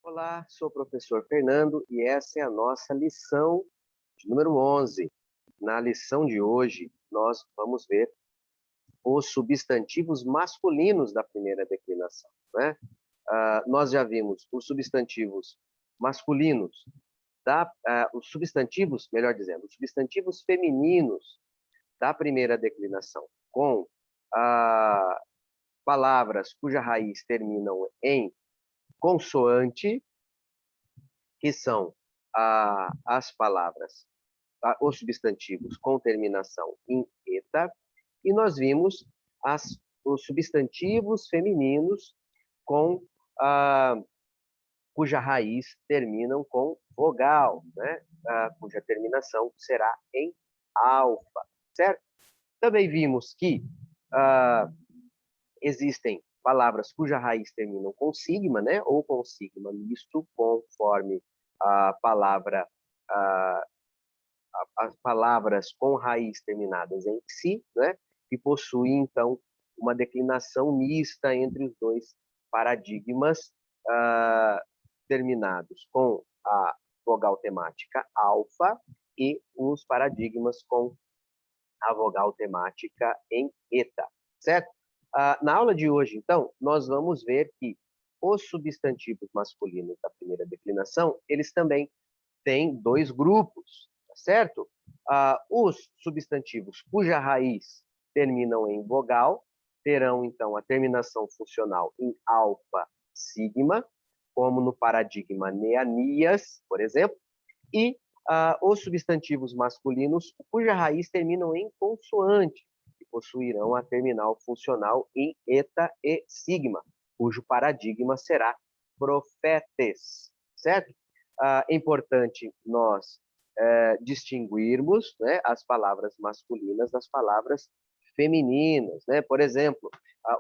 Olá, sou o professor Fernando e essa é a nossa lição de número 11. Na lição de hoje, nós vamos ver os substantivos masculinos da primeira declinação, né? Nós já vimos os substantivos masculinos, os substantivos, melhor dizendo, os substantivos femininos da primeira declinação, com palavras cuja raiz terminam em consoante, que são as palavras, os substantivos com terminação em eta, e nós vimos os substantivos femininos com cuja raiz terminam com vogal, né? Cuja terminação será em alfa, certo? Também vimos que existem palavras cuja raiz terminam com sigma, né? Ou com sigma misto, conforme a palavra, as palavras com raiz terminadas em si, né? Que possuem, então, uma declinação mista entre os dois paradigmas terminados com a vogal temática alfa e os paradigmas com a vogal temática em eta, certo? Na aula de hoje, então, nós vamos ver que os substantivos masculinos da primeira declinação, eles também têm dois grupos, tá certo? Os substantivos cuja raiz terminam em vogal terão, então, a terminação funcional em alfa sigma, como no paradigma neanias, por exemplo, e os substantivos masculinos cuja raiz terminam em consoante, que possuirão a terminal funcional em eta e sigma, cujo paradigma será profetes, certo? É importante nós distinguirmos, né, as palavras masculinas das palavras femininas, né? Por exemplo,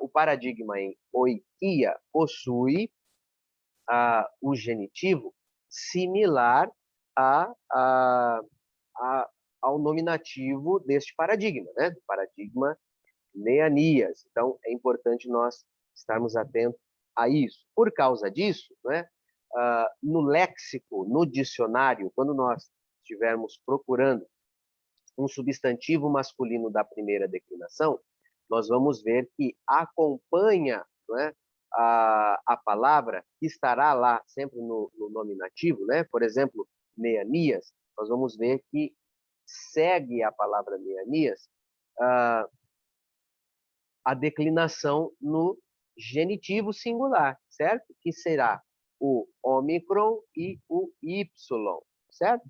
o paradigma em oikia possui o genitivo similar ao nominativo deste paradigma, né? Do paradigma neanias. Então, é importante nós estarmos atentos a isso. Por causa disso, né? No léxico, no dicionário, quando nós estivermos procurando um substantivo masculino da primeira declinação, nós vamos ver que acompanha, né, a palavra que estará lá sempre no nominativo, né? Por exemplo, neanias, nós vamos ver que segue a palavra neanias a declinação no genitivo singular, certo? Que será o ômicron e o y, certo?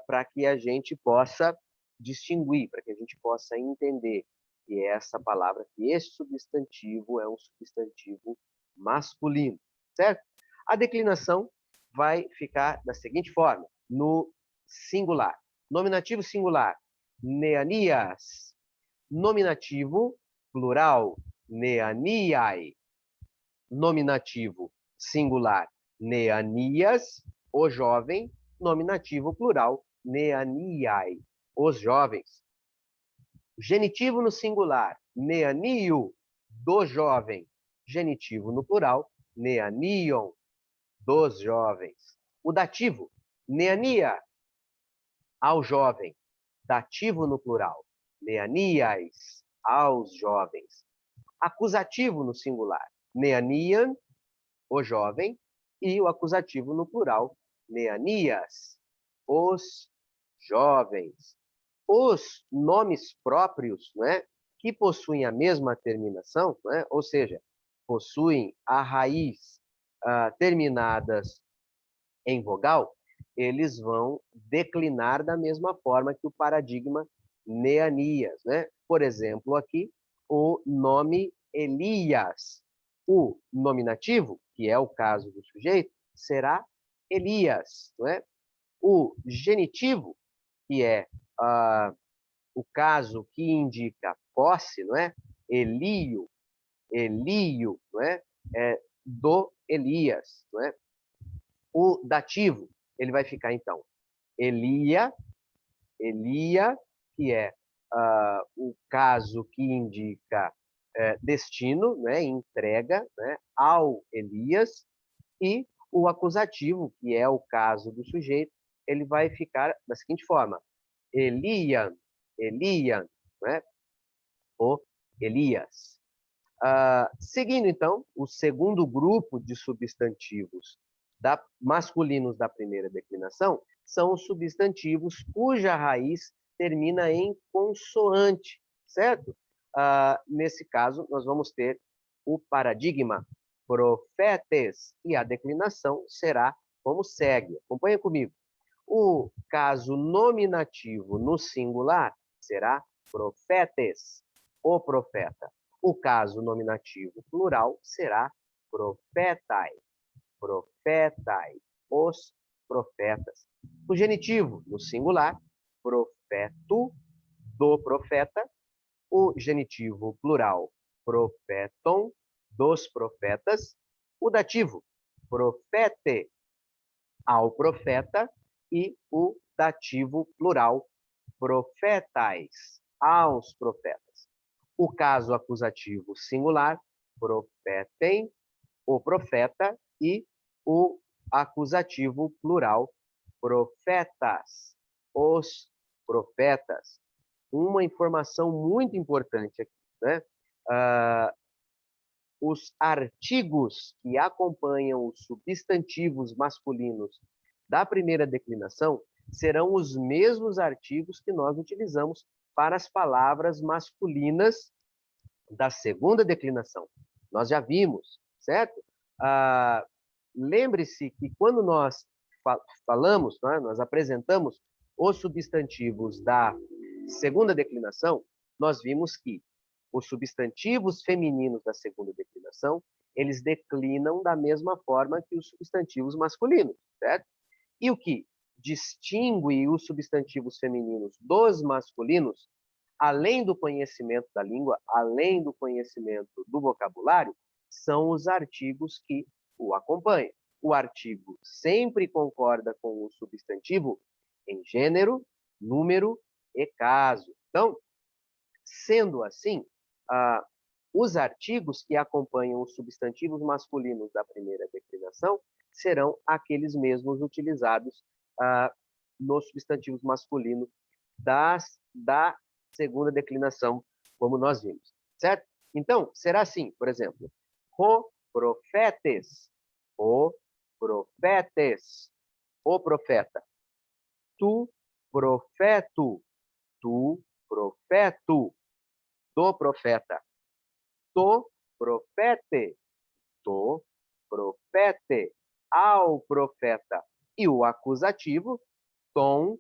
Para que a gente possa distinguir, para que a gente possa entender que essa palavra, que esse substantivo é um substantivo masculino, certo? A declinação vai ficar da seguinte forma, no singular. Nominativo singular, neanias. Nominativo plural, neaniae. Nominativo singular, neanias, o jovem. Nominativo plural, neaniae, os jovens. Genitivo no singular, neanio, do jovem. Genitivo no plural, neanion, dos jovens. O dativo, neania, ao jovem. Dativo no plural, neanias, aos jovens. Acusativo no singular, neanian, o jovem. E o acusativo no plural, neanias, os jovens. Os nomes próprios, né, que possuem a mesma terminação, né, ou seja, possuem a raiz terminadas em vogal, eles vão declinar da mesma forma que o paradigma neanias, né? Por exemplo, aqui, o nome Elias. O nominativo, que é o caso do sujeito, será Elias, não é? O genitivo, que é o caso que indica posse, não é? Elio, Elio, não é? Do Elias, não é? O dativo, ele vai ficar, então, Elia, Elia, que é o caso que indica destino, né, entrega, né, ao Elias, e O acusativo, que é o caso do sujeito, ele vai ficar da seguinte forma: Eliam, Eliam, né? O Elias. Seguindo, então, o segundo grupo de substantivos masculinos da primeira declinação são os substantivos cuja raiz termina em consoante, certo? Nesse caso, nós vamos ter o paradigma profetes, e a declinação será como segue. Acompanha comigo. O caso nominativo no singular será profetes, o profeta. O caso nominativo plural será profetai, profetai, os profetas. O genitivo no singular, profeto, do profeta. O genitivo plural, profeton, dos profetas. O dativo, profete, ao profeta. E o dativo plural, profetais, aos profetas. O caso acusativo singular, profetem, o profeta. E o acusativo plural, profetas, os profetas. Uma informação muito importante aqui, né? Os artigos que acompanham os substantivos masculinos da primeira declinação serão os mesmos artigos que nós utilizamos para as palavras masculinas da segunda declinação. Nós já vimos, certo? Lembre-se que quando nós falamos, né, nós apresentamos os substantivos da segunda declinação, nós vimos que os substantivos femininos da segunda declinação, eles declinam da mesma forma que os substantivos masculinos, certo? E o que distingue os substantivos femininos dos masculinos, além do conhecimento da língua, além do conhecimento do vocabulário, são os artigos que o acompanham. O artigo sempre concorda com o substantivo em gênero, número e caso. Então, sendo assim, os artigos que acompanham os substantivos masculinos da primeira declinação serão aqueles mesmos utilizados nos substantivos masculinos da segunda declinação, como nós vimos, certo? Então, será assim, por exemplo, o profetes, o profetes, o profeta, tu profeto, tu profeto, do profeta, to profete, to profete, ao profeta. E o acusativo, tom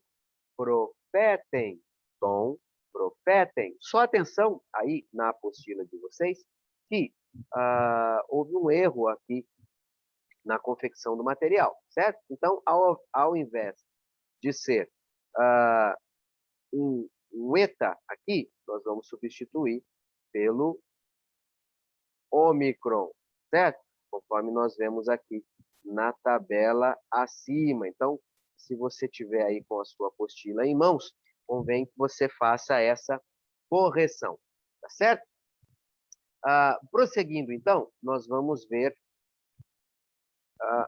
profetem, tom profetem. Só atenção aí na apostila de vocês que houve um erro aqui na confecção do material, certo? Então, ao invés de ser um eta aqui, nós vamos substituir pelo ômicron, certo? Conforme nós vemos aqui na tabela acima. Então, se você tiver aí com a sua apostila em mãos, convém que você faça essa correção, tá certo? Prosseguindo, então, nós vamos ver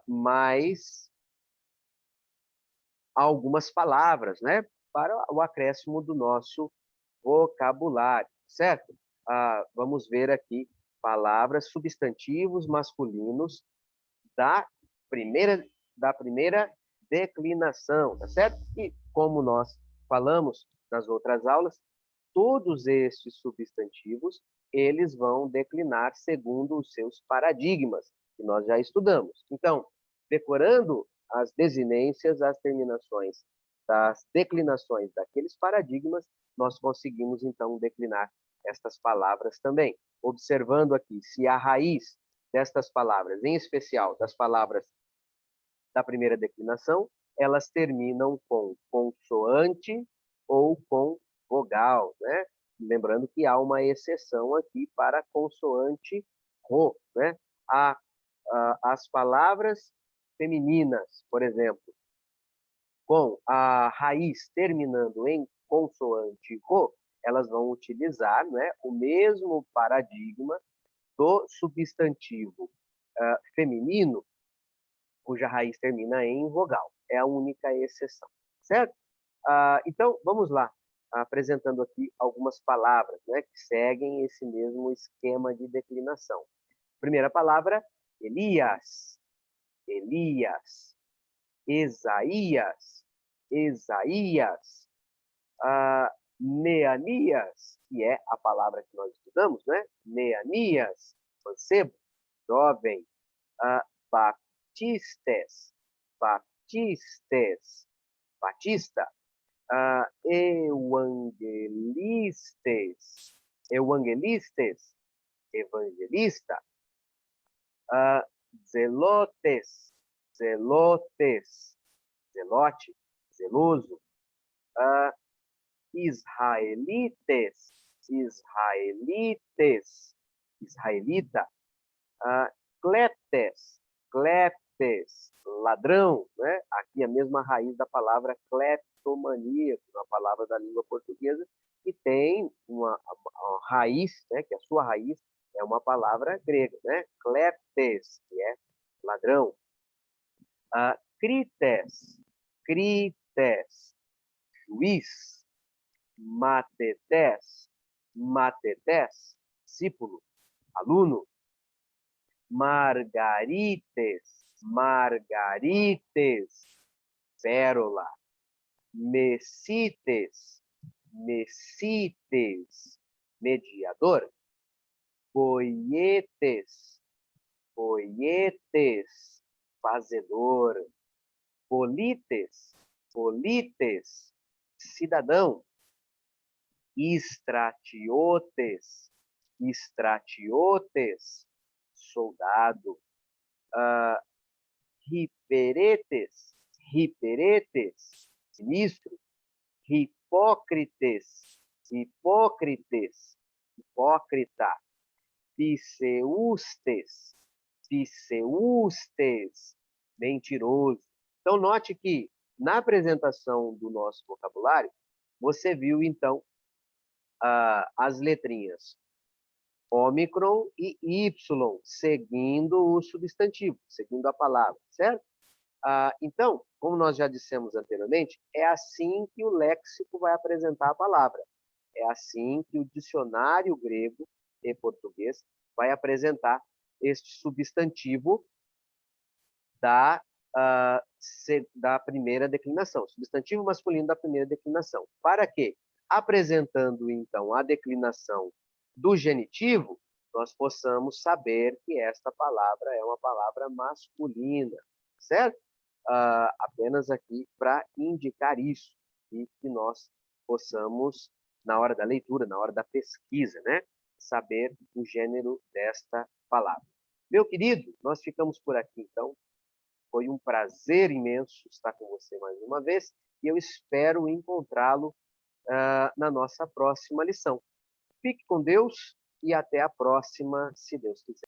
mais algumas palavras, né? Para o acréscimo do nosso vocabulário, certo? Vamos ver aqui palavras, substantivos masculinos da primeira declinação, tá certo? E como nós falamos nas outras aulas, todos estes substantivos, eles vão declinar segundo os seus paradigmas, que nós já estudamos. Então, decorando as desinências, as terminações das declinações daqueles paradigmas, nós conseguimos, então, declinar estas palavras também. Observando aqui se a raiz destas palavras, em especial das palavras da primeira declinação, elas terminam com consoante ou com vogal, né? Lembrando que há uma exceção aqui para consoante ro, né? As palavras femininas, por exemplo, com a raiz terminando em consoante ro, elas vão utilizar, né, o mesmo paradigma do substantivo feminino cuja raiz termina em vogal. É a única exceção, certo? Então, vamos lá, apresentando aqui algumas palavras, né, que seguem esse mesmo esquema de declinação. Primeira palavra, Elias, Elias. Esaías, Esaías. Neanias, que é a palavra que nós estudamos, né? Neanias, mancebo, jovem. Baptistes, Baptistes, Batista. Evangelistes, Evangelistes, evangelista. Zelotes, zelotes, zelote, zeloso. Israelites, israelites, israelita. Cleptes, cleptes, ladrão, né? Aqui a mesma raiz da palavra cleptomania, uma palavra da língua portuguesa, que tem uma raiz, né? Que a sua raiz é uma palavra grega, né? Kleptes, que é ladrão. Crites, crites, juiz. Matetes, matetes, discípulo, aluno. Margarites, margarites, pérola. Messites, messites, mediador. Poietes, poietes, fazedor. Polites, polites, cidadão. Estratiotes, estratiotes, soldado. Hiperetes, hiperetes, ministro. Hipócrites, hipócrites, hipócrita. Piseustes, piseustes, mentiroso. Então, note que na apresentação do nosso vocabulário, você viu, então, as letrinhas ômicron e y, seguindo o substantivo, seguindo a palavra, certo? Então, como nós já dissemos anteriormente, é assim que o léxico vai apresentar a palavra. É assim que o dicionário grego e português vai apresentar este substantivo da primeira declinação, substantivo masculino da primeira declinação. Para quê? Apresentando, então, a declinação do genitivo, nós possamos saber que esta palavra é uma palavra masculina, certo? Apenas aqui para indicar isso, e que nós possamos, na hora da leitura, na hora da pesquisa, né, saber o gênero desta palavra. Meu querido, nós ficamos por aqui, então. Foi um prazer imenso estar com você mais uma vez e eu espero encontrá-lo na nossa próxima lição. Fique com Deus e até a próxima, se Deus quiser.